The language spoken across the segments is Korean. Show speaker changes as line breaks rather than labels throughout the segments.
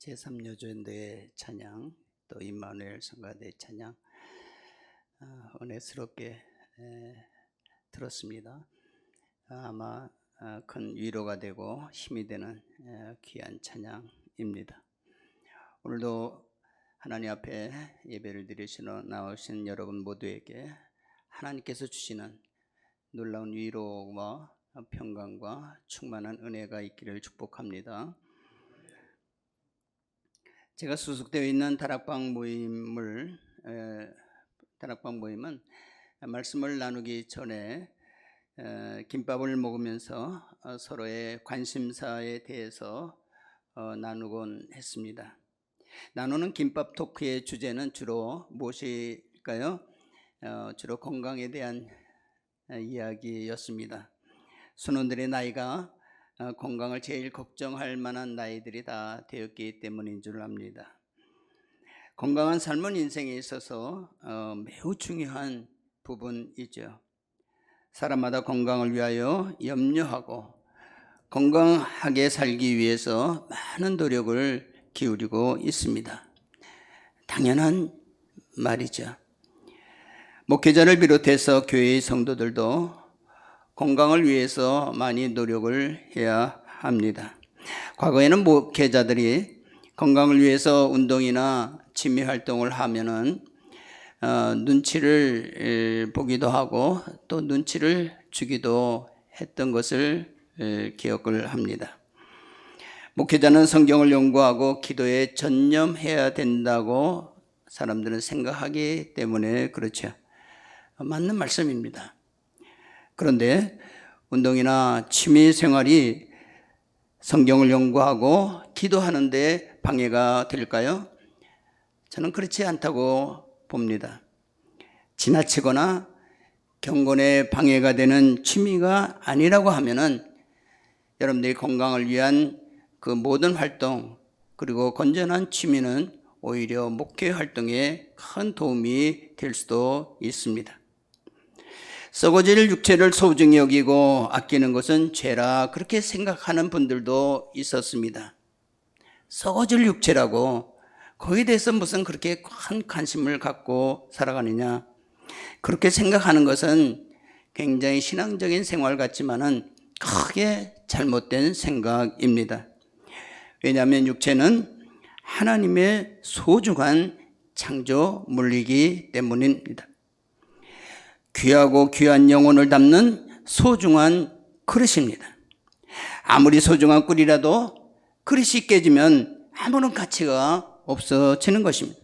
제3요전도의 찬양, 또 임마누엘 성가대 찬양 은혜스럽게 들었습니다. 아마 큰 위로가 되고 힘이 되는 귀한 찬양입니다. 오늘도 하나님 앞에 예배를 드리시러 나오신 여러분 모두에게 하나님께서 주시는 놀라운 위로와 평강과 충만한 은혜가 있기를 축복합니다. 제가 소속되어 있는 다락방 모임은 말씀을 나누기 전에 김밥을 먹으면서 서로의 관심사에 대해서 나누곤 했습니다. 나누는 김밥 토크의 주제는 주로 무엇일까요? 주로 건강에 대한 이야기였습니다. 순원들의 나이가 건강을 제일 걱정할 만한 나이들이 다 되었기 때문인 줄 압니다. 건강한 삶은 인생에 있어서 매우 중요한 부분이죠. 사람마다 건강을 위하여 염려하고 건강하게 살기 위해서 많은 노력을 기울이고 있습니다. 당연한 말이죠. 목회자를 비롯해서 교회의 성도들도 건강을 위해서 많이 노력을 해야 합니다. 과거에는 목회자들이 건강을 위해서 운동이나 취미 활동을 하면은 눈치를 보기도 하고 또 눈치를 주기도 했던 것을 기억을 합니다. 목회자는 성경을 연구하고 기도에 전념해야 된다고 사람들은 생각하기 때문에 그렇죠. 맞는 말씀입니다. 그런데 운동이나 취미 생활이 성경을 연구하고 기도하는 데 방해가 될까요? 저는 그렇지 않다고 봅니다. 지나치거나 경건에 방해가 되는 취미가 아니라고 하면은 여러분들이 건강을 위한 그 모든 활동 그리고 건전한 취미는 오히려 목회 활동에 큰 도움이 될 수도 있습니다. 썩어질 육체를 소중히 여기고 아끼는 것은 죄라 그렇게 생각하는 분들도 있었습니다. 썩어질 육체라고 거기에 대해서 무슨 그렇게 큰 관심을 갖고 살아가느냐, 그렇게 생각하는 것은 굉장히 신앙적인 생활 같지만은 크게 잘못된 생각입니다. 왜냐하면 육체는 하나님의 소중한 창조물이기 때문입니다. 귀하고 귀한 영혼을 담는 소중한 그릇입니다. 아무리 소중한 꿀이라도 그릇이 깨지면 아무런 가치가 없어지는 것입니다.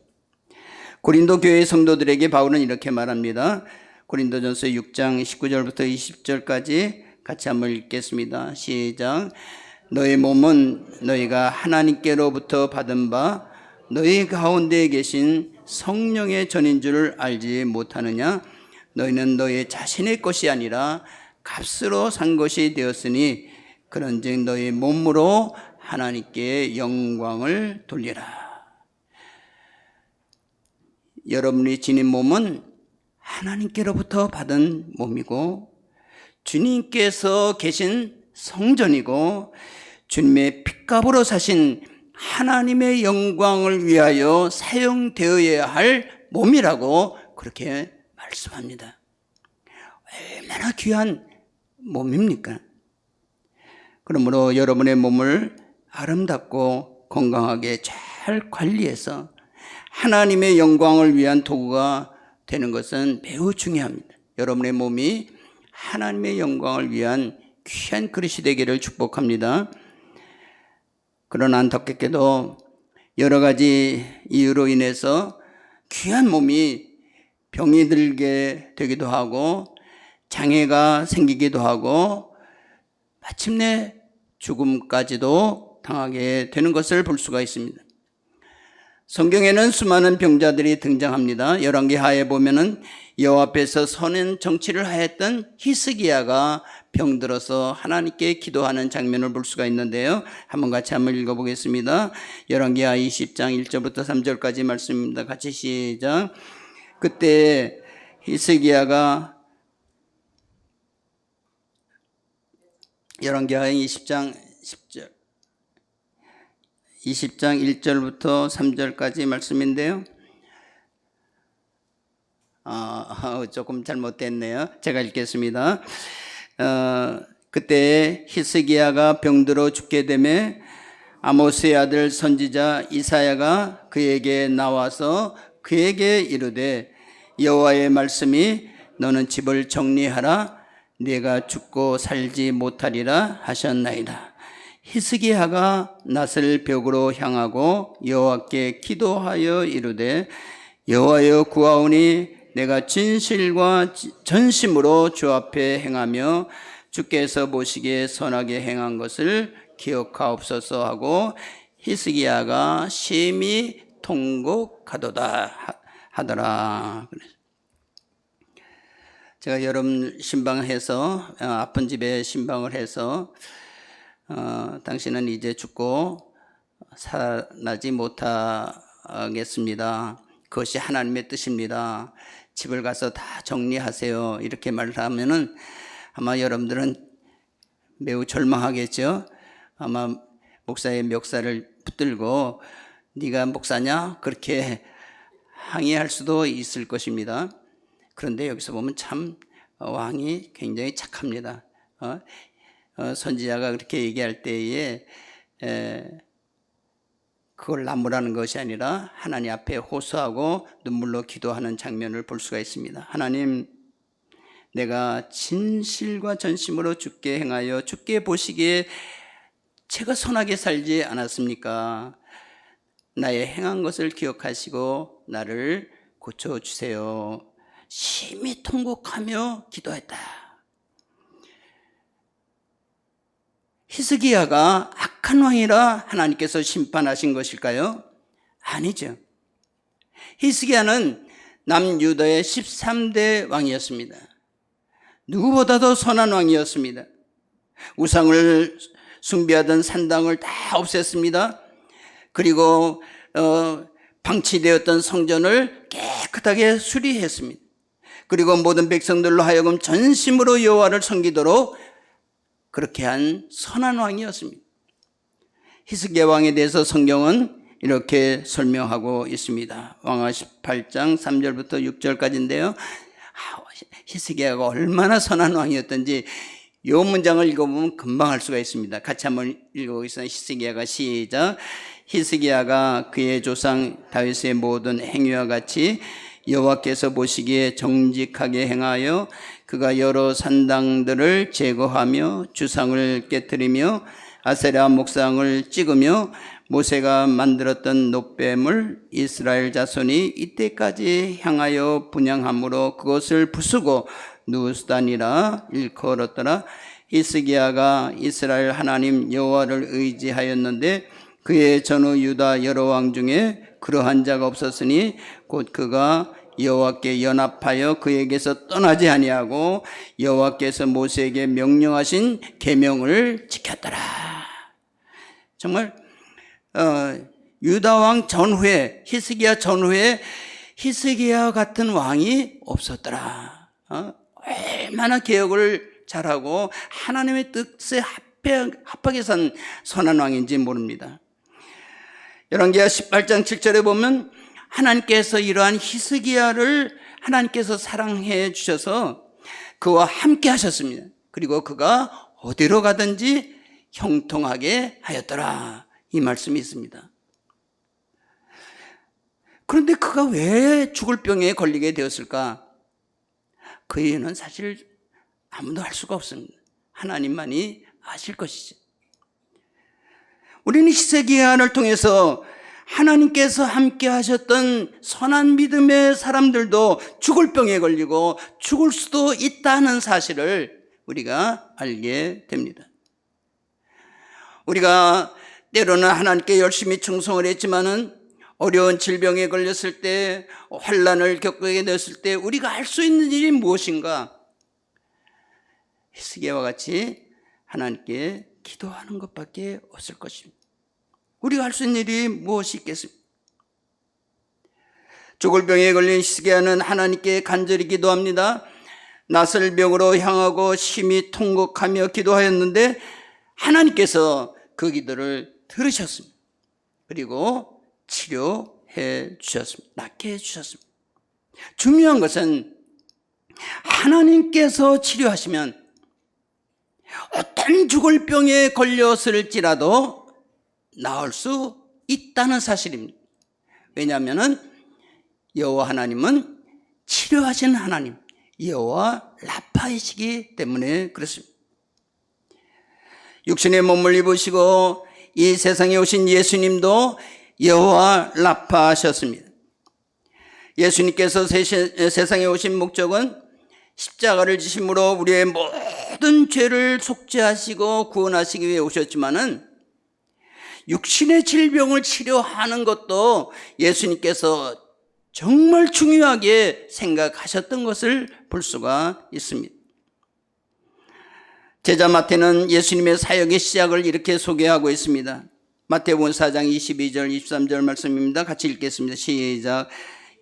고린도 교회 성도들에게 바울은 이렇게 말합니다. 고린도전서 6장 19절부터 20절까지 같이 한번 읽겠습니다. 시작. 너희 몸은 너희가 하나님께로부터 받은 바 너희 가운데 계신 성령의 전인 줄 알지 못하느냐? 너희는 너희 자신의 것이 아니라 값으로 산 것이 되었으니 그런즉 너희 몸으로 하나님께 영광을 돌리라. 여러분이 지닌 몸은 하나님께로부터 받은 몸이고 주님께서 계신 성전이고 주님의 핏값으로 사신 하나님의 영광을 위하여 사용되어야 할 몸이라고 그렇게 말씀합니다. 얼마나 귀한 몸입니까? 그러므로 여러분의 몸을 아름답고 건강하게 잘 관리해서 하나님의 영광을 위한 도구가 되는 것은 매우 중요합니다. 여러분의 몸이 하나님의 영광을 위한 귀한 그릇이 되기를 축복합니다. 그러나 안타깝게도 여러 가지 이유로 인해서 귀한 몸이 병이 들게 되기도 하고 장애가 생기기도 하고 마침내 죽음까지도 당하게 되는 것을 볼 수가 있습니다. 성경에는 수많은 병자들이 등장합니다. 열왕기하에 보면은 여호와 앞에서 선한 정치를 하였던 히스기야가 병들어서 하나님께 기도하는 장면을 볼 수가 있는데요. 한번 같이 한번 읽어보겠습니다. 열왕기하 20장 1절부터 3절까지 말씀입니다. 같이 시작. 그때 히스기야가 열왕기하 20장 10절 20장 1절부터 3절까지 말씀인데요. 조금 잘못됐네요. 제가 읽겠습니다. 그때 히스기야가 병들어 죽게 되매 아모스의 아들 선지자 이사야가 그에게 나와서 그에게 이르되 여호와의 말씀이 너는 집을 정리하라 네가 죽고 살지 못하리라 하셨나이다. 히스기야가 낫을 벽으로 향하고 여호와께 기도하여 이르되 여호와여 구하오니 내가 진실과 전심으로 주 앞에 행하며 주께서 보시기에 선하게 행한 것을 기억하옵소서 하고 히스기야가 심히 통곡하도다 하더라. 제가 여름 신방해서 아픈 집에 신방을 해서 당신은 이제 죽고 살아나지 못하겠습니다. 그것이 하나님의 뜻입니다. 집을 가서 다 정리하세요. 이렇게 말을 하면은 아마 여러분들은 매우 절망하겠죠. 아마 목사의 멱살을 붙들고 네가 목사냐? 그렇게 항의할 수도 있을 것입니다. 그런데 여기서 보면 참 왕이 굉장히 착합니다. 선지자가 그렇게 얘기할 때에 그걸 나무라는 것이 아니라 하나님 앞에 호소하고 눈물로 기도하는 장면을 볼 수가 있습니다. 하나님, 내가 진실과 전심으로 주께 행하여 주께 보시기에 제가 선하게 살지 않았습니까? 나의 행한 것을 기억하시고 나를 고쳐주세요. 심히 통곡하며 기도했다. 히스기야가 악한 왕이라 하나님께서 심판하신 것일까요? 아니죠. 히스기야는 남유다의 13대 왕이었습니다. 누구보다도 선한 왕이었습니다. 우상을 숭배하던 산당을 다 없앴습니다. 그리고 방치되었던 성전을 깨끗하게 수리했습니다. 그리고 모든 백성들로 하여금 전심으로 여호와를 섬기도록 그렇게 한 선한 왕이었습니다. 히스기야 왕에 대해서 성경은 이렇게 설명하고 있습니다. 왕하 18장 3절부터 6절까지인데요. 히스기야가 얼마나 선한 왕이었던지 이 문장을 읽어보면 금방 알 수가 있습니다. 같이 한번 읽어보겠습니다. 히스기야가 시작. 히스기야가 그의 조상 다윗의 모든 행위와 같이 여호와께서 보시기에 정직하게 행하여 그가 여러 산당들을 제거하며 주상을 깨뜨리며 아세라 목상을 찍으며 모세가 만들었던 놋뱀을 이스라엘 자손이 이때까지 향하여 분향함으로 그것을 부수고 누수단이라 일컬었더라. 히스기야가 이스라엘 하나님 여호와를 의지하였는데 그의 전후 유다 여러 왕 중에 그러한 자가 없었으니 곧 그가 여호와께 연합하여 그에게서 떠나지 아니하고 여호와께서 모세에게 명령하신 계명을 지켰더라. 정말 유다 왕 전후에 히스기야 전후에 히스기야 같은 왕이 없었더라. 얼마나 개혁을 잘하고 하나님의 뜻에 합하게 산 선한 왕인지 모릅니다. 열왕기하 18장 7절에 보면 하나님께서 이러한 히스기야를 하나님께서 사랑해 주셔서 그와 함께 하셨습니다. 그리고 그가 어디로 가든지 형통하게 하였더라. 이 말씀이 있습니다. 그런데 그가 왜 죽을 병에 걸리게 되었을까? 그 이유는 사실 아무도 알 수가 없습니다. 하나님만이 아실 것이죠. 우리는 히스기야를 통해서 하나님께서 함께 하셨던 선한 믿음의 사람들도 죽을 병에 걸리고 죽을 수도 있다는 사실을 우리가 알게 됩니다. 우리가 때로는 하나님께 열심히 충성을 했지만은 어려운 질병에 걸렸을 때, 환난을 겪게 되었을 때 우리가 할 수 있는 일이 무엇인가? 히스기야와 같이 하나님께 기도하는 것밖에 없을 것입니다. 우리가 할 수 있는 일이 무엇이 있겠습니까? 죽을 병에 걸린 히스기야는 하나님께 간절히 기도합니다. 낫을 벽으로 향하고 심히 통곡하며 기도하였는데 하나님께서 그 기도를 들으셨습니다. 그리고 치료해 주셨습니다. 낫게 해 주셨습니다. 중요한 것은 하나님께서 치료하시면 어떤 죽을 병에 걸렸을지라도 나을 수 있다는 사실입니다. 왜냐하면 여호와 하나님은 치료하시는 하나님, 여호와 라파이시기 때문에 그렇습니다. 육신의 몸을 입으시고 이 세상에 오신 예수님도 여호와 라파하셨습니다. 예수님께서 세상에 오신 목적은 십자가를 지심으로 우리의 모든 죄를 속죄하시고 구원하시기 위해 오셨지만은 육신의 질병을 치료하는 것도 예수님께서 정말 중요하게 생각하셨던 것을 볼 수가 있습니다. 제자 마태는 예수님의 사역의 시작을 이렇게 소개하고 있습니다. 마태복음 4장 22절 23절 말씀입니다. 같이 읽겠습니다. 시작.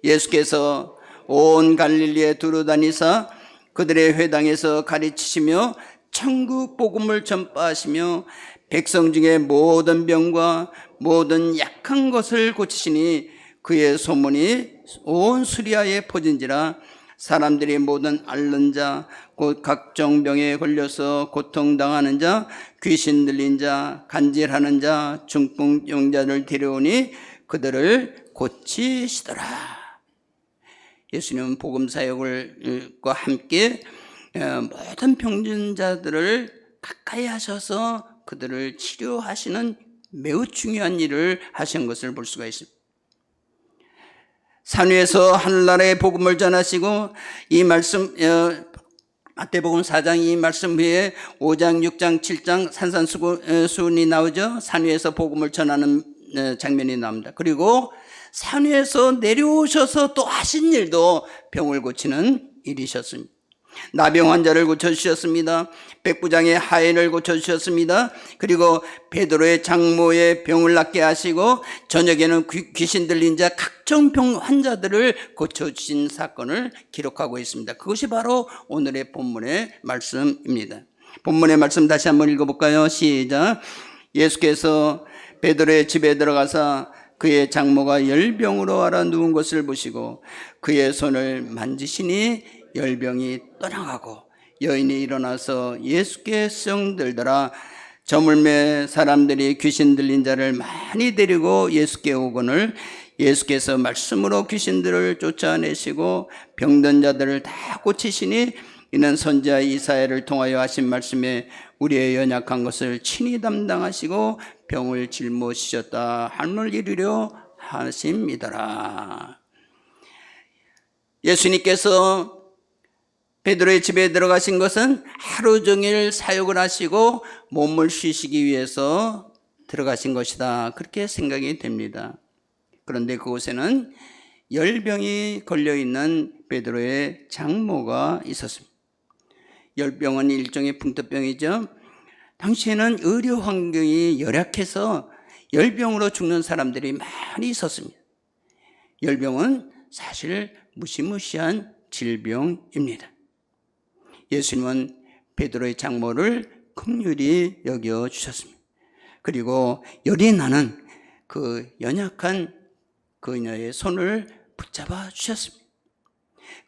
예수께서 온 갈릴리에 두루다니사 그들의 회당에서 가르치시며 천국 복음을 전파하시며 백성 중에 모든 병과 모든 약한 것을 고치시니 그의 소문이 온 수리아에 퍼진지라. 사람들이 모든 앓는 자, 곧 각종 병에 걸려서 고통당하는 자, 귀신 들린 자, 간질하는 자, 중풍병자를 데려오니 그들을 고치시더라. 예수님은 복음 사역과 함께 모든 병진자들을 가까이 하셔서 그들을 치료하시는 매우 중요한 일을 하신 것을 볼 수가 있습니다. 산 위에서 하늘나라의 복음을 전하시고 이 말씀 마태복음 4장 이 말씀 후에 5장 6장 7장 산산수훈이 나오죠. 산 위에서 복음을 전하는 장면이 나옵니다. 그리고 산 위에서 내려오셔서 또 하신 일도 병을 고치는 일이셨습니다. 나병 환자를 고쳐주셨습니다. 백부장의 하인을 고쳐주셨습니다. 그리고 베드로의 장모의 병을 낫게 하시고 저녁에는 귀신 들린 자 각종 병 환자들을 고쳐주신 사건을 기록하고 있습니다. 그것이 바로 오늘의 본문의 말씀입니다. 본문의 말씀 다시 한번 읽어볼까요? 시작. 예수께서 베드로의 집에 들어가서 그의 장모가 열병으로 앓아 누운 것을 보시고 그의 손을 만지시니 열병이 떠나가고 여인이 일어나서 예수께 수영들더라. 저물매 사람들이 귀신 들린 자를 많이 데리고 예수께 오거늘 예수께서 말씀으로 귀신들을 쫓아내시고 병든 자들을 다 고치시니 이는 선지자 이사야를 통하여 하신 말씀에 우리의 연약한 것을 친히 담당하시고 병을 짊어지셨다 함을 이루려 하심이더라. 예수님께서 베드로의 집에 들어가신 것은 하루 종일 사역을 하시고 몸을 쉬시기 위해서 들어가신 것이다. 그렇게 생각이 됩니다. 그런데 그곳에는 열병이 걸려있는 베드로의 장모가 있었습니다. 열병은 일종의 풍토병이죠. 당시에는 의료 환경이 열악해서 열병으로 죽는 사람들이 많이 있었습니다. 열병은 사실 무시무시한 질병입니다. 예수님은 베드로의 장모를 긍휼히 여겨주셨습니다. 그리고 열이 나는 그 연약한 그녀의 손을 붙잡아 주셨습니다.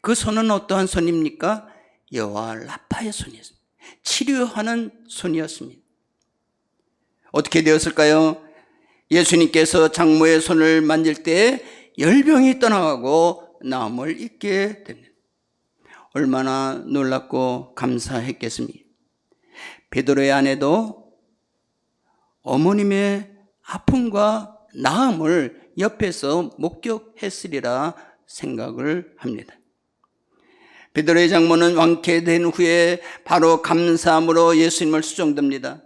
그 손은 어떠한 손입니까? 여호와 라파의 손이었습니다. 치료하는 손이었습니다. 어떻게 되었을까요? 예수님께서 장모의 손을 만질 때 열병이 떠나가고 나음을 잊게 됩니다. 얼마나 놀랍고 감사했겠습니까? 베드로의 아내도 어머님의 아픔과 나음을 옆에서 목격했으리라 생각을 합니다. 베드로의 장모는 완쾌된 후에 바로 감사함으로 예수님을 수종듭니다.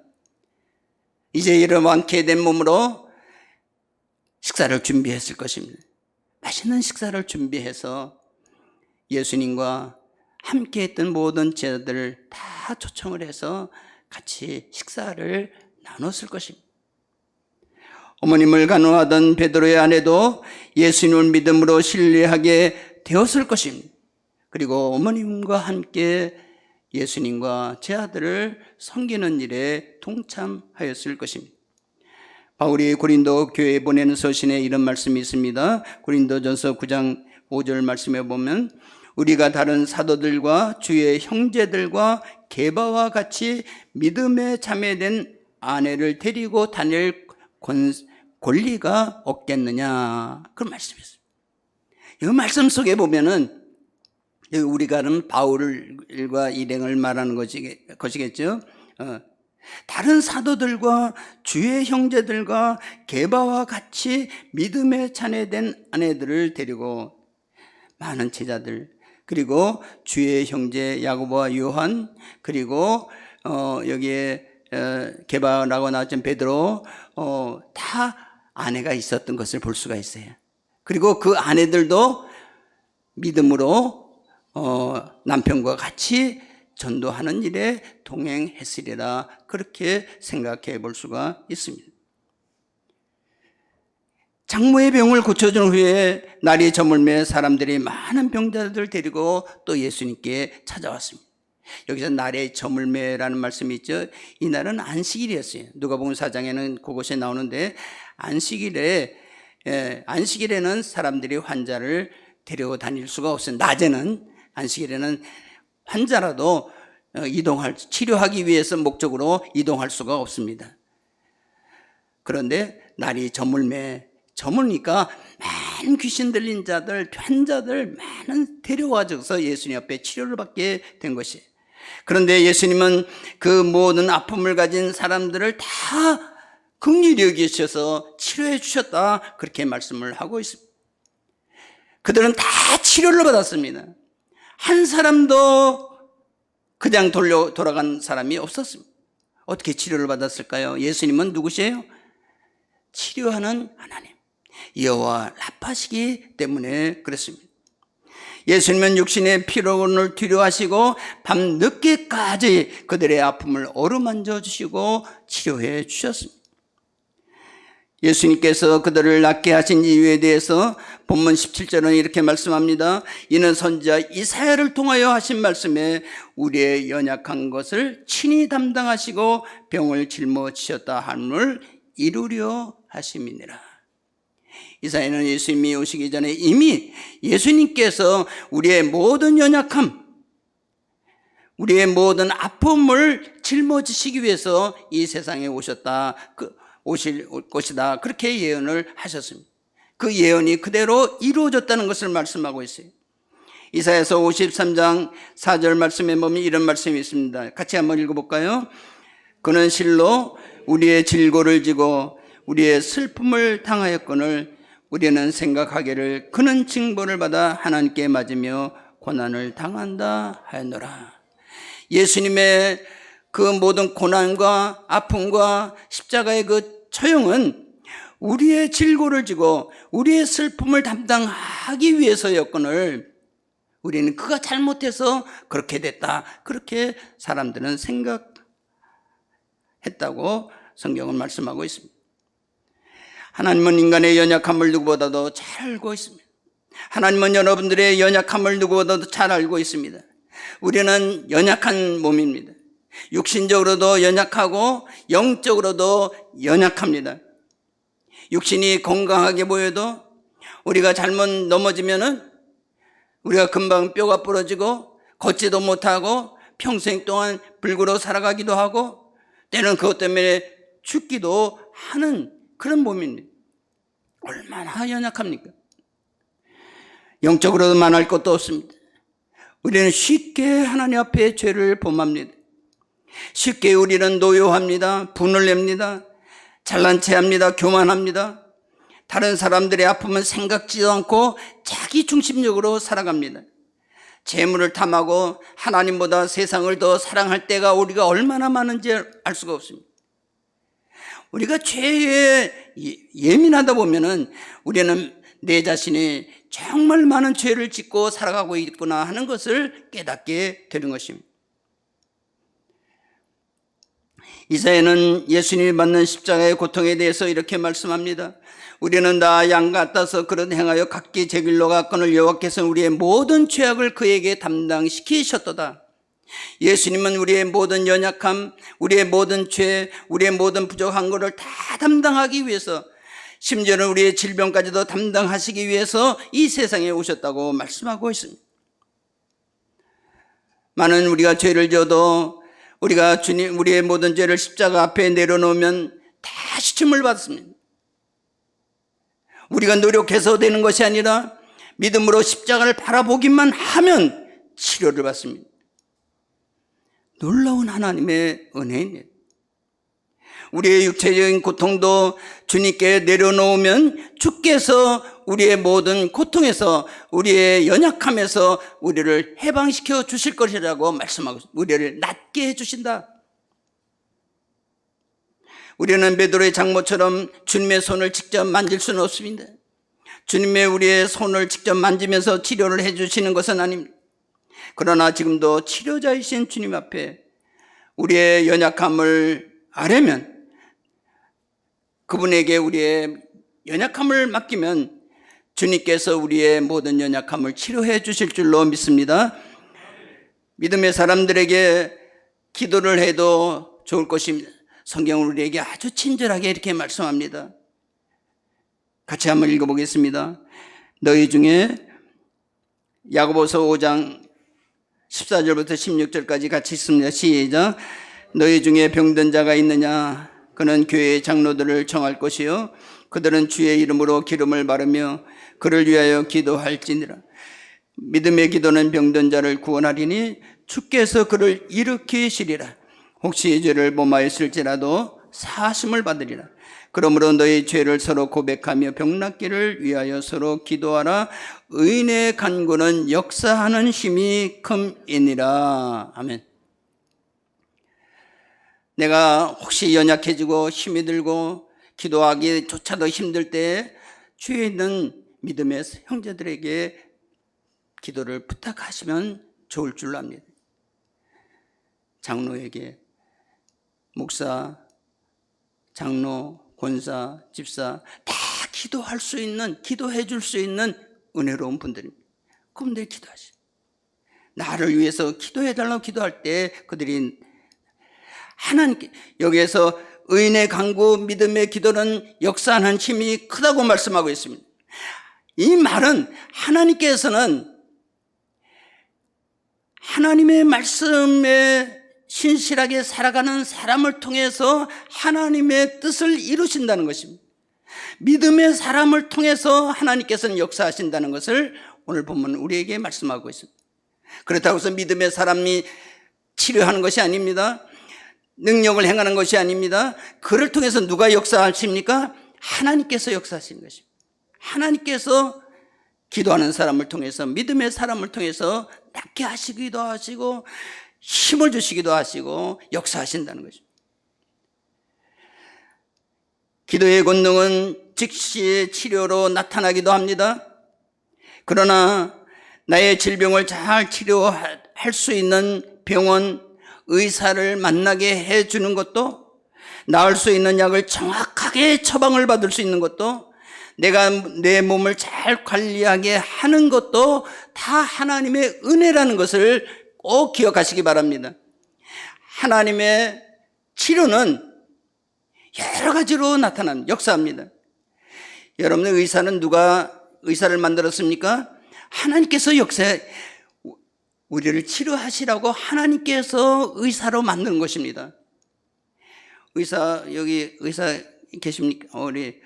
이제 이런 완쾌된 몸으로 식사를 준비했을 것입니다. 맛있는 식사를 준비해서 예수님과 함께 했던 모든 제자들을 다 초청을 해서 같이 식사를 나눴을 것입니다. 어머님을 간호하던 베드로의 아내도 예수님을 믿음으로 신뢰하게 되었을 것입니다. 그리고 어머님과 함께 예수님과 제 아들을 섬기는 일에 동참하였을 것입니다. 바울이 고린도 교회에 보내는 서신에 이런 말씀이 있습니다. 고린도전서 9장 5절 말씀에 보면 우리가 다른 사도들과 주의 형제들과 게바와 같이 믿음에 참여된 아내를 데리고 다닐 권리가 없겠느냐, 그런 말씀이었어요. 이 말씀 속에 보면은 우리가 아는 바울과 일행을 말하는 것이겠죠. 다른 사도들과 주의 형제들과 게바와 같이 믿음에 참여된 아내들을 데리고 많은 제자들, 그리고 주의 형제 야고보와 요한, 그리고 여기에 게바라고 나왔던 베드로, 다 아내가 있었던 것을 볼 수가 있어요. 그리고 그 아내들도 믿음으로 남편과 같이 전도하는 일에 동행했으리라, 그렇게 생각해 볼 수가 있습니다. 장모의 병을 고쳐준 후에 날이 저물매 사람들이 많은 병자들을 데리고 또 예수님께 찾아왔습니다. 여기서 날의 저물매라는 말씀이 있죠. 이 날은 안식일이었어요. 누가복음 4장에는 그것이 나오는데, 안식일에는 사람들이 환자를 데리고 다닐 수가 없어요. 낮에는, 안식일에는 환자라도 치료하기 위해서 목적으로 이동할 수가 없습니다. 그런데 날이 저물니까 많은 귀신 들린 자들, 환자들 많은 데려와줘서 예수님 앞에 치료를 받게 된 것이에요. 그런데 예수님은 그 모든 아픔을 가진 사람들을 다 긍휼히 여기셔서 치료해 주셨다, 그렇게 말씀을 하고 있습니다. 그들은 다 치료를 받았습니다. 한 사람도 그냥 돌아간 사람이 없었습니다. 어떻게 치료를 받았을까요? 예수님은 누구시에요? 치료하는 하나님, 여호와 라파시기 때문에 그렇습니다. 예수님은 육신의 피로를 뒤로하시고 밤 늦게까지 그들의 아픔을 어루만져 주시고 치료해 주셨습니다. 예수님께서 그들을 낫게 하신 이유에 대해서 본문 17절은 이렇게 말씀합니다. 이는 선지자 이사야를 통하여 하신 말씀에 우리의 연약한 것을 친히 담당하시고 병을 짊어지셨다 함을 이루려 하심이니라. 이사야는 예수님이 오시기 전에 이미 예수님께서 우리의 모든 연약함, 우리의 모든 아픔을 짊어지시기 위해서 이 세상에 오실 것이다, 그렇게 예언을 하셨습니다. 그 예언이 그대로 이루어졌다는 것을 말씀하고 있어요. 이사야서 53장 4절 말씀에 보면 이런 말씀이 있습니다. 같이 한번 읽어볼까요? 그는 실로 우리의 질고를 지고 우리의 슬픔을 당하였거늘 우리는 생각하기를 그는 징벌을 받아 하나님께 맞으며 고난을 당한다 하였노라. 예수님의 그 모든 고난과 아픔과 십자가의 그 처형은 우리의 질고를 지고 우리의 슬픔을 담당하기 위해서였거늘 우리는 그가 잘못해서 그렇게 됐다, 그렇게 사람들은 생각했다고 성경은 말씀하고 있습니다. 하나님은 인간의 연약함을 누구보다도 잘 알고 있습니다. 하나님은 여러분들의 연약함을 누구보다도 잘 알고 있습니다. 우리는 연약한 몸입니다. 육신적으로도 연약하고 영적으로도 연약합니다. 육신이 건강하게 보여도 우리가 잘못 넘어지면은 우리가 금방 뼈가 부러지고 걷지도 못하고 평생 동안 불구로 살아가기도 하고 때는 그것 때문에 죽기도 하는 그런 몸입니다. 얼마나 연약합니까? 영적으로도 말할 것도 없습니다. 우리는 쉽게 하나님 앞에 죄를 범합니다. 쉽게 우리는 노여합니다. 분을 냅니다. 잘난 체합니다. 교만합니다. 다른 사람들의 아픔은 생각지도 않고 자기 중심적으로 살아갑니다. 재물을 탐하고 하나님보다 세상을 더 사랑할 때가 우리가 얼마나 많은지 알 수가 없습니다. 우리가 죄에 예민하다 보면은 우리는 내 자신이 정말 많은 죄를 짓고 살아가고 있구나 하는 것을 깨닫게 되는 것입니다. 이사야는 예수님이 받는 십자가의 고통에 대해서 이렇게 말씀합니다. 우리는 다 양 같아서 그릇 행하여 각기 제 길로 갔거늘 여호와께서는 우리의 모든 죄악을 그에게 담당시키셨도다. 예수님은 우리의 모든 연약함, 우리의 모든 죄, 우리의 모든 부족한 것을 다 담당하기 위해서, 심지어는 우리의 질병까지도 담당하시기 위해서 이 세상에 오셨다고 말씀하고 있습니다. 많은 우리가 죄를 져도 우리가 우리의 모든 죄를 십자가 앞에 내려놓으면 다 시침을 받습니다. 우리가 노력해서 되는 것이 아니라 믿음으로 십자가를 바라보기만 하면 치료를 받습니다. 놀라운 하나님의 은혜입니다. 우리의 육체적인 고통도 주님께 내려놓으면 주께서 우리의 모든 고통에서, 우리의 연약함에서 우리를 해방시켜 주실 것이라고 말씀하고 있습니다. 우리를 낫게 해주신다. 우리는 베드로의 장모처럼 주님의 손을 직접 만질 수는 없습니다. 주님의 우리의 손을 직접 만지면서 치료를 해주시는 것은 아닙니다. 그러나 지금도 치료자이신 주님 앞에 우리의 연약함을 아뢰면, 그분에게 우리의 연약함을 맡기면 주님께서 우리의 모든 연약함을 치료해 주실 줄로 믿습니다. 믿음의 사람들에게 기도를 해도 좋을 것입니다. 성경은 우리에게 아주 친절하게 이렇게 말씀합니다. 같이 한번 읽어보겠습니다. 너희 중에, 야고보서 5장 14절부터 16절까지 같이 읽습니다. 시작. 너희 중에 병든 자가 있느냐? 그는 교회의 장로들을 청할 것이요, 그들은 주의 이름으로 기름을 바르며 그를 위하여 기도할지니라. 믿음의 기도는 병든 자를 구원하리니 주께서 그를 일으키시리라. 혹시 죄를 범하였을지라도 사하심을 받으리라. 그러므로 너희 죄를 서로 고백하며 병낫기를 위하여 서로 기도하라. 의인의 간구는 역사하는 힘이 큼이니라. 아멘. 내가 혹시 연약해지고 힘이 들고 기도하기조차도 힘들 때 주위에 있는 믿음의 형제들에게 기도를 부탁하시면 좋을 줄 압니다. 장로에게, 목사, 장로, 권사, 집사 다 기도할 수 있는, 기도해 줄 수 있는 은혜로운 분들입니다. 그분들이 기도하시죠. 나를 위해서 기도해 달라고 기도할 때 그들이 하나님께, 여기에서 의인의 간구, 믿음의 기도는 역사하는 힘이 크다고 말씀하고 있습니다. 이 말은 하나님께서는 하나님의 말씀에 신실하게 살아가는 사람을 통해서 하나님의 뜻을 이루신다는 것입니다. 믿음의 사람을 통해서 하나님께서는 역사하신다는 것을 오늘 본문 우리에게 말씀하고 있습니다. 그렇다고 해서 믿음의 사람이 치료하는 것이 아닙니다. 능력을 행하는 것이 아닙니다. 그를 통해서 누가 역사하십니까? 하나님께서 역사하시는 것입니다. 하나님께서 기도하는 사람을 통해서, 믿음의 사람을 통해서 낫게 하시기도 하시고 힘을 주시기도 하시고 역사하신다는 것입니다. 기도의 권능은 즉시 치료로 나타나기도 합니다. 그러나 나의 질병을 잘 치료할 수 있는 병원, 의사를 만나게 해주는 것도, 나을 수 있는 약을 정확하게 처방을 받을 수 있는 것도, 내가 내 몸을 잘 관리하게 하는 것도 다 하나님의 은혜라는 것을 꼭 기억하시기 바랍니다. 하나님의 치료는 여러 가지로 나타납니다. 역사합니다. 여러분의 의사는 누가 의사를 만들었습니까? 하나님께서 역사해, 우리를 치료하시라고 하나님께서 의사로 만든 것입니다. 의사, 여기 의사 계십니까? 우리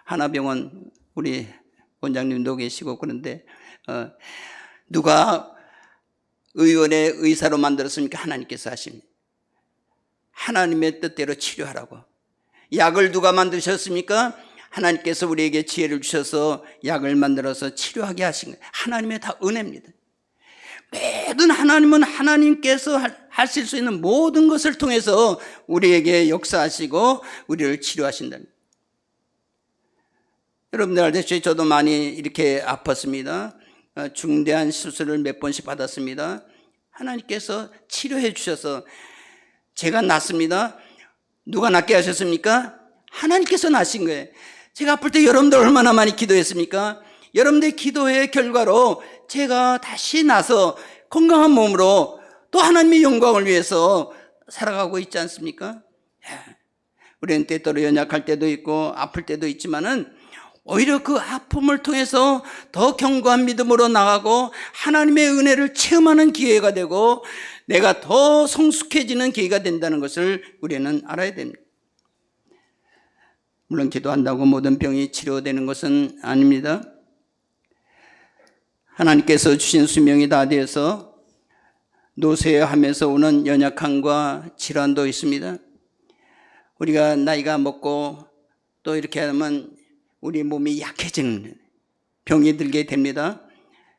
하나병원 우리 원장님도 계시고 그런데 누가 의원의 의사로 만들었습니까? 하나님께서 하십니다. 하나님의 뜻대로 치료하라고. 약을 누가 만드셨습니까? 하나님께서 우리에게 지혜를 주셔서 약을 만들어서 치료하게 하신 거예요. 하나님의 다 은혜입니다. 모든 하나님은 하나님께서 하실 수 있는 모든 것을 통해서 우리에게 역사하시고 우리를 치료하신다는 거예요. 여러분들 알다시피 저도 많이 이렇게 아팠습니다. 중대한 수술을 몇 번씩 받았습니다. 하나님께서 치료해 주셔서 제가 낫습니다. 누가 낫게 하셨습니까? 하나님께서 나신 거예요. 제가 아플 때 여러분들 얼마나 많이 기도했습니까? 여러분들의 기도의 결과로 제가 다시 나서 건강한 몸으로 또 하나님의 영광을 위해서 살아가고 있지 않습니까? 우리는 때때로 연약할 때도 있고 아플 때도 있지만은 오히려 그 아픔을 통해서 더 견고한 믿음으로 나가고 하나님의 은혜를 체험하는 기회가 되고 내가 더 성숙해지는 기회가 된다는 것을 우리는 알아야 됩니다. 물론 기도한다고 모든 병이 치료되는 것은 아닙니다. 하나님께서 주신 수명이 다 되어서 노쇠하면서 오는 연약함과 질환도 있습니다. 우리가 나이가 먹고 또 이렇게 하면 우리 몸이 약해지는 병이 들게 됩니다.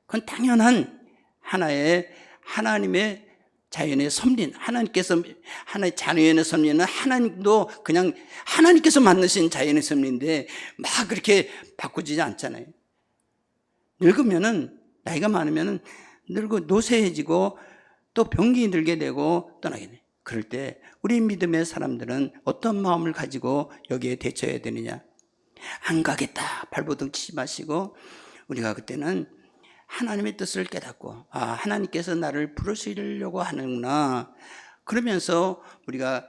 그건 당연한 하나의 하나님의 자연의 섭리, 하나님께서 하나의 자연의 섭리는 하나님도 그냥 하나님께서 만드신 자연의 섭리인데 막 그렇게 바꾸지 않잖아요. 늙으면은 나이가 많으면은 늙고 노쇠해지고 또 병이 들게 되고 떠나게 돼요. 그럴 때 우리 믿음의 사람들은 어떤 마음을 가지고 여기에 대처해야 되느냐? 안 가겠다 발버둥 치지 마시고 우리가 그때는 하나님의 뜻을 깨닫고 하나님께서 나를 부르시려고 하는구나 그러면서 우리가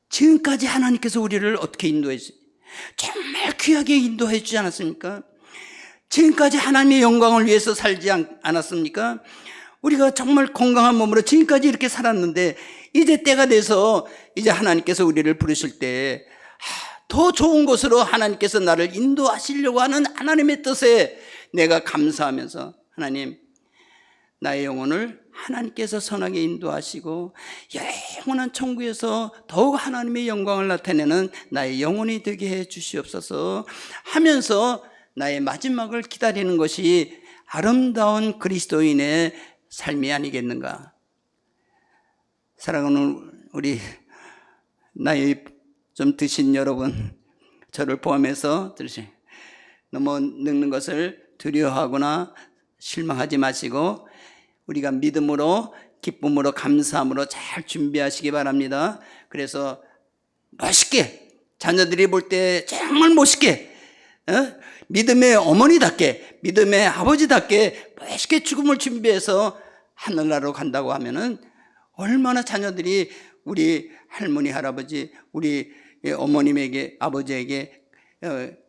지금까지 하나님께서 우리를 어떻게 인도했어요? 정말 귀하게 인도해 주지 않았습니까? 지금까지 하나님의 영광을 위해서 살지 않았습니까? 우리가 정말 건강한 몸으로 지금까지 이렇게 살았는데 이제 때가 돼서 이제 하나님께서 우리를 부르실 때 더 좋은 곳으로 하나님께서 나를 인도하시려고 하는 하나님의 뜻에 내가 감사하면서 하나님 나의 영혼을 하나님께서 선하게 인도하시고 영원한 천국에서 더욱 하나님의 영광을 나타내는 나의 영혼이 되게 해 주시옵소서 하면서 나의 마지막을 기다리는 것이 아름다운 그리스도인의 삶이 아니겠는가. 사랑하는 우리 나이 좀 드신 여러분, 저를 포함해서 너무 늙는 것을 두려워하거나 실망하지 마시고 우리가 믿음으로 기쁨으로 감사함으로 잘 준비하시기 바랍니다. 그래서 멋있게 자녀들이 볼 때 정말 멋있게 믿음의 어머니답게 믿음의 아버지답게 멋있게 죽음을 준비해서 하늘나라로 간다고 하면은 얼마나 자녀들이 우리 할머니 할아버지 우리 어머님에게 아버지에게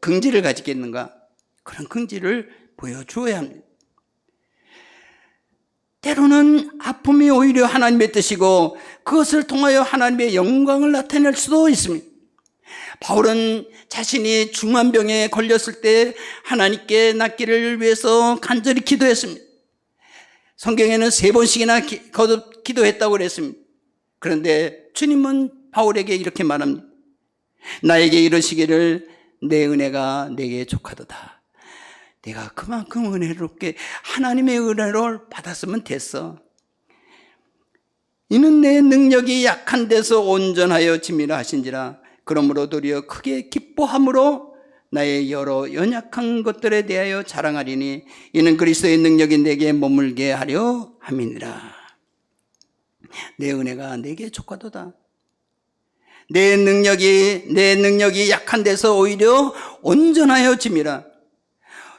긍지를 가지겠는가. 그런 긍지를 보여주어야 합니다. 때로는 아픔이 오히려 하나님의 뜻이고 그것을 통하여 하나님의 영광을 나타낼 수도 있습니다. 바울은 자신이 중한 병에 걸렸을 때 하나님께 낫기를 위해서 간절히 기도했습니다. 성경에는 3번씩이나 거듭 기도했다고 그랬습니다. 그런데 주님은 바울에게 이렇게 말합니다. 나에게 이르시기를 내 은혜가 내게 족하도다. 내가 그만큼 은혜롭게 하나님의 은혜를 받았으면 됐어. 이는 내 능력이 약한 데서 온전하여 짐이라 하신지라. 그러므로 도리어 크게 기뻐함으로 나의 여러 연약한 것들에 대하여 자랑하리니 이는 그리스도의 능력이 내게 머물게 하려 함이니라. 내 은혜가 내게 족하도다. 내 능력이 약한 데서 오히려 온전하여 짐이라.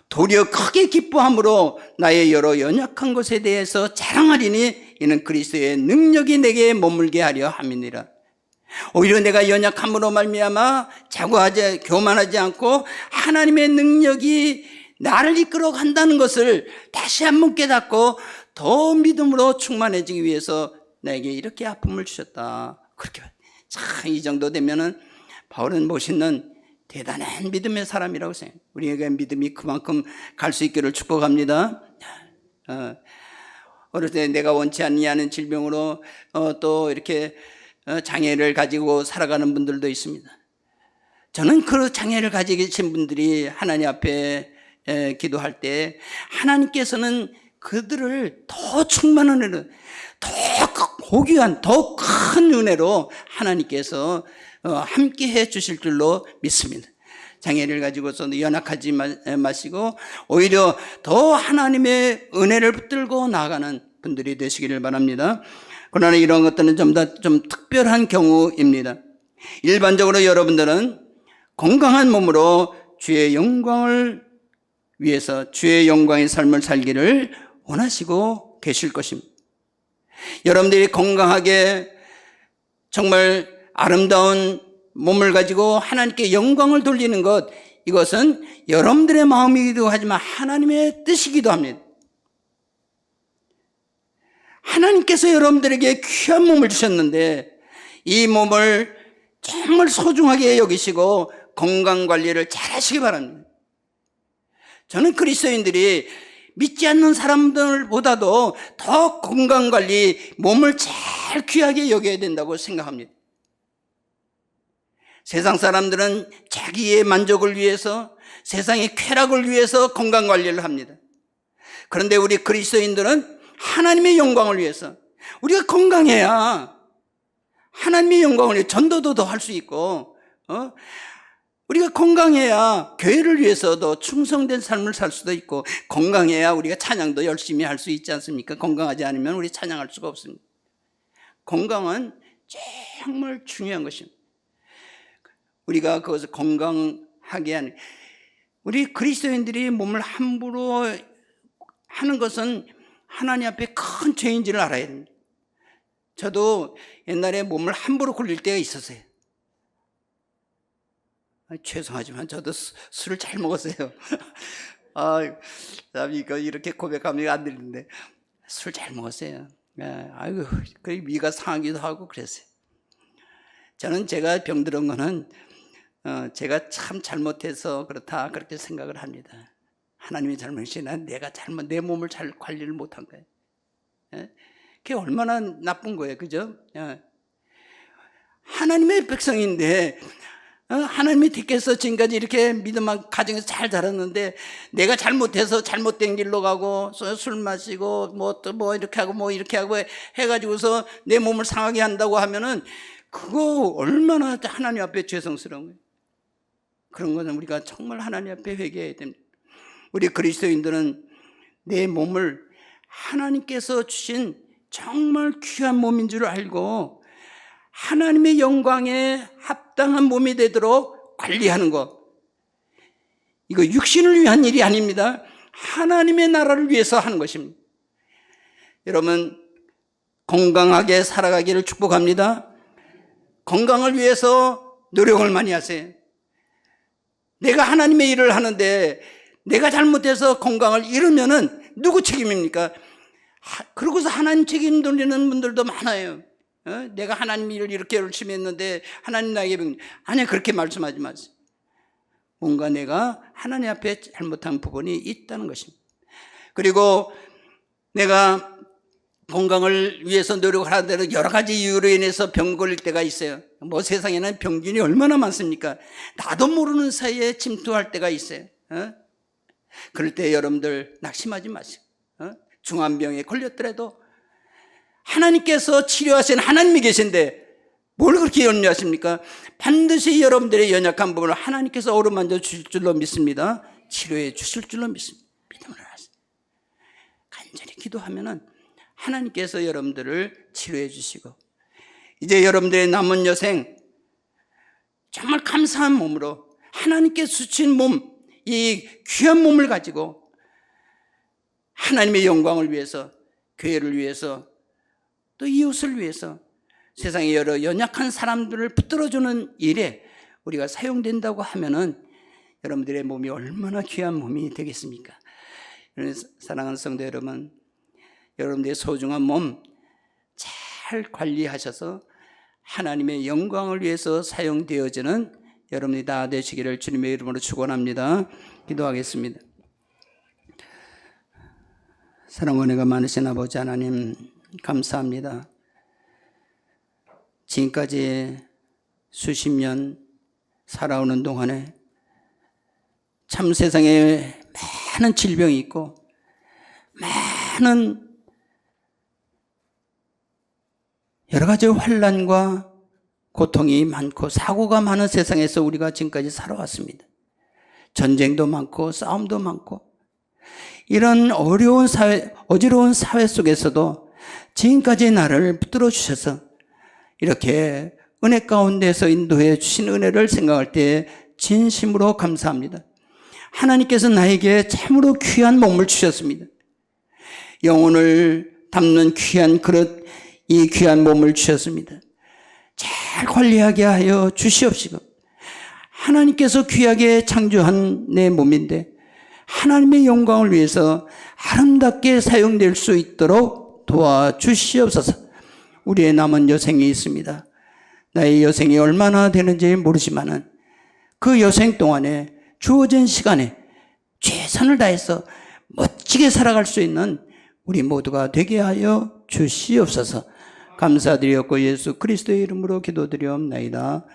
도리어 크게 기뻐함으로 나의 여러 연약한 것에 대해서 자랑하리니 이는 그리스도의 능력이 내게 머물게 하려 함이니라. 오히려 내가 연약함으로 말미암아 자고하지 교만하지 않고 하나님의 능력이 나를 이끌어 간다는 것을 다시 한번 깨닫고 더 믿음으로 충만해지기 위해서 나에게 이렇게 아픔을 주셨다. 그렇게 참 이 정도 되면은 바울은 멋있는 대단한 믿음의 사람이라고 생각해요. 우리에게 믿음이 그만큼 갈 수 있기를 축복합니다. 어릴 때 내가 원치 않는 질병으로 또 이렇게 장애를 가지고 살아가는 분들도 있습니다. 저는 그 장애를 가지고 계신 분들이 하나님 앞에 기도할 때 하나님께서는 그들을 더 충만한 은혜로 더 고귀한 더 큰 은혜로 하나님께서 함께 해 주실 줄로 믿습니다. 장애를 가지고서 연약하지 마시고 오히려 더 하나님의 은혜를 붙들고 나아가는 분들이 되시기를 바랍니다. 그러나 이런 것들은 좀 특별한 경우입니다. 일반적으로 여러분들은 건강한 몸으로 주의 영광을 위해서 주의 영광의 삶을 살기를 원하시고 계실 것입니다. 여러분들이 건강하게 정말 아름다운 몸을 가지고 하나님께 영광을 돌리는 것, 이것은 여러분들의 마음이기도 하지만 하나님의 뜻이기도 합니다. 하나님께서 여러분들에게 귀한 몸을 주셨는데 이 몸을 정말 소중하게 여기시고 건강관리를 잘 하시기 바랍니다. 저는 그리스도인들이 믿지 않는 사람들보다도 더 건강관리, 몸을 잘 귀하게 여겨야 된다고 생각합니다. 세상 사람들은 자기의 만족을 위해서, 세상의 쾌락을 위해서 건강관리를 합니다. 그런데 우리 그리스도인들은 하나님의 영광을 위해서, 우리가 건강해야 하나님의 영광을 위해 전도도 더 할 수 있고, 우리가 건강해야 교회를 위해서도 충성된 삶을 살 수도 있고, 건강해야 우리가 찬양도 열심히 할 수 있지 않습니까? 건강하지 않으면 우리 찬양할 수가 없습니다. 건강은 정말 중요한 것입니다. 우리가 그것을 건강하게 하는, 우리 그리스도인들이 몸을 함부로 하는 것은 하나님 앞에 큰 죄인지를 알아야 됩니다. 저도 옛날에 몸을 함부로 굴릴 때가 있었어요. 죄송하지만 저도 술을 잘 먹었어요. 이거 이렇게 고백하면 안 들리는데 술 잘 먹었어요. 아이고, 그 위가 상하기도 하고 그랬어요. 저는 제가 병들은 거는 제가 참 잘못해서 그렇다, 그렇게 생각을 합니다. 하나님의 잘못이나 내가 내 몸을 잘 관리를 못한 거예요. 그게 얼마나 나쁜 거예요, 그죠? 하나님의 백성인데, 하나님이 택해서 지금까지 이렇게 믿음 가정에서 잘 자랐는데, 내가 잘못해서 잘못된 길로 가고, 술 마시고, 이렇게 하고 해가지고서 내 몸을 상하게 한다고 하면은, 그거 얼마나 하나님 앞에 죄송스러운 거예요. 그런 것은 우리가 정말 하나님 앞에 회개해야 됩니다. 우리 그리스도인들은 내 몸을 하나님께서 주신 정말 귀한 몸인 줄 알고 하나님의 영광에 합당한 몸이 되도록 관리하는 것, 이거 육신을 위한 일이 아닙니다. 하나님의 나라를 위해서 하는 것입니다. 여러분, 건강하게 살아가기를 축복합니다. 건강을 위해서 노력을 많이 하세요. 내가 하나님의 일을 하는데 내가 잘못해서 건강을 잃으면은 누구 책임입니까? 그러고서 하나님 책임 돌리는 분들도 많아요. 내가 하나님 일을 이렇게 열심히 했는데 하나님 나에게 아니, 그렇게 말씀하지 마세요. 뭔가 내가 하나님 앞에 잘못한 부분이 있다는 것입니다. 그리고 내가 건강을 위해서 노력을 하는데 여러 가지 이유로 인해서 병 걸릴 때가 있어요. 세상에는 병균이 얼마나 많습니까? 나도 모르는 사이에 침투할 때가 있어요. 그럴 때 여러분들 낙심하지 마세요. 중환병에 걸렸더라도 하나님께서 치료하신 하나님이 계신데 뭘 그렇게 염려하십니까? 반드시 여러분들의 연약한 부분을 하나님께서 어루만져 주실 줄로 믿습니다. 치료해 주실 줄로 믿습니다. 믿음을 하세요. 간절히 기도하면은 하나님께서 여러분들을 치료해 주시고, 이제 여러분들의 남은 여생 정말 감사한 몸으로 하나님께서 주신 몸, 이 귀한 몸을 가지고 하나님의 영광을 위해서, 교회를 위해서, 또 이웃을 위해서 세상의 여러 연약한 사람들을 붙들어주는 일에 우리가 사용된다고 하면은 여러분들의 몸이 얼마나 귀한 몸이 되겠습니까? 사랑하는 성도 여러분, 여러분들의 소중한 몸 잘 관리하셔서 하나님의 영광을 위해서 사용되어지는 여러분이 다 되시기를 주님의 이름으로 축원합니다. 기도하겠습니다. 사랑 은혜가 많으신 아버지 하나님, 감사합니다. 지금까지 수십 년 살아오는 동안에 참 세상에 많은 질병이 있고 많은 여러 가지 환난과 고통이 많고 사고가 많은 세상에서 우리가 지금까지 살아왔습니다. 전쟁도 많고 싸움도 많고 이런 어려운 사회, 어지러운 사회 속에서도 지금까지 나를 붙들어 주셔서 이렇게 은혜 가운데서 인도해 주신 은혜를 생각할 때 진심으로 감사합니다. 하나님께서 나에게 참으로 귀한 몸을 주셨습니다. 영혼을 담는 귀한 그릇, 이 귀한 몸을 주셨습니다. 잘 관리하게 하여 주시옵시고, 하나님께서 귀하게 창조한 내 몸인데 하나님의 영광을 위해서 아름답게 사용될 수 있도록 도와주시옵소서. 우리의 남은 여생이 있습니다. 나의 여생이 얼마나 되는지 모르지만은 그 여생 동안에 주어진 시간에 최선을 다해서 멋지게 살아갈 수 있는 우리 모두가 되게 하여 주시옵소서. 감사드렸고 예수 그리스도의 이름으로 기도드리옵나이다.